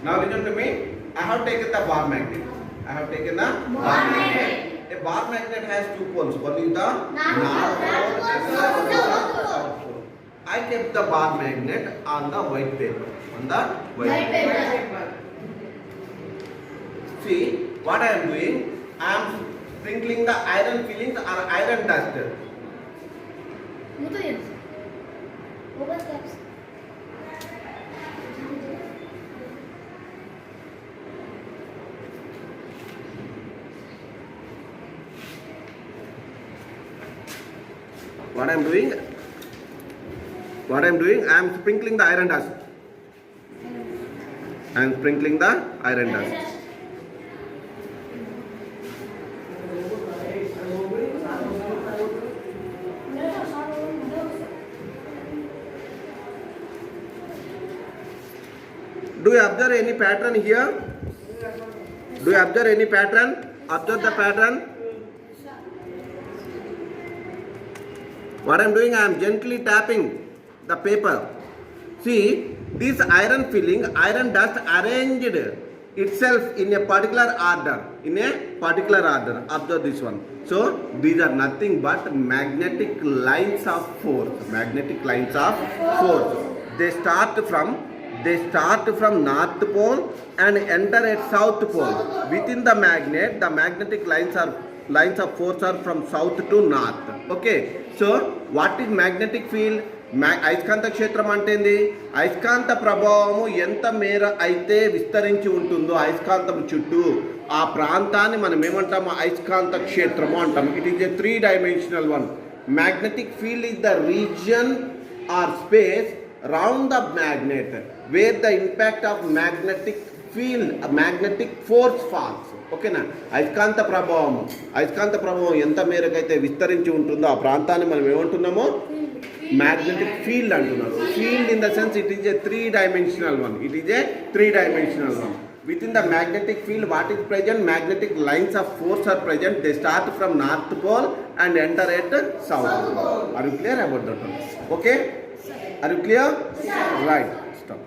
Now listen to me. I have taken the bar magnet. I have taken the bar magnet. A bar magnet has two poles. One is the north pole and the other is the south pole. I kept the bar magnet on the white paper. On the white paper. See what I am doing? I am sprinkling the iron fillings or iron dust. What I am doing? I am sprinkling the iron dust. I am sprinkling the iron dust. Do you observe any pattern here? Do you observe any pattern? Observe the pattern. What I am doing, I am gently tapping the paper. See, this iron filling, iron dust arranged itself in a particular order. Observe this one. So, these are nothing but magnetic lines of force. They start from north pole and enter at south pole. Within the magnetic lines of force are from south to north. Okay. So what is magnetic field? అయస్కాంత క్షేత్రం అంటే ఏంది? అయస్కాంత ప్రభావము ఎంత మేర అయితే విస్తరించి ఉంటుందో అయస్కాంతం చుట్టూ ఆ ప్రాంతాన్ని మనం ఏమంటాము? అయస్కాంత క్షేత్రము అంటాము. It is a 3-dimensional one. Magnetic field is the region or space round the magnet where the impact of magnetic field, magnetic force falls. ఓకేనా? అయస్కాంత ప్రభావం ఎంత మేరకైతే విస్తరించి ఉంటుందో ఆ ప్రాంతాన్ని మనం ఏమంటున్నామో మ్యాగ్నెటిక్ ఫీల్డ్ అంటున్నారు. Field in the sense it is a 3-dimensional one. Within the magnetic field, what is present? Magnetic lines of force are present. They start from north pole and enter at south pole. Are you clear about that one? Okay? Are you clear? Right. Stop.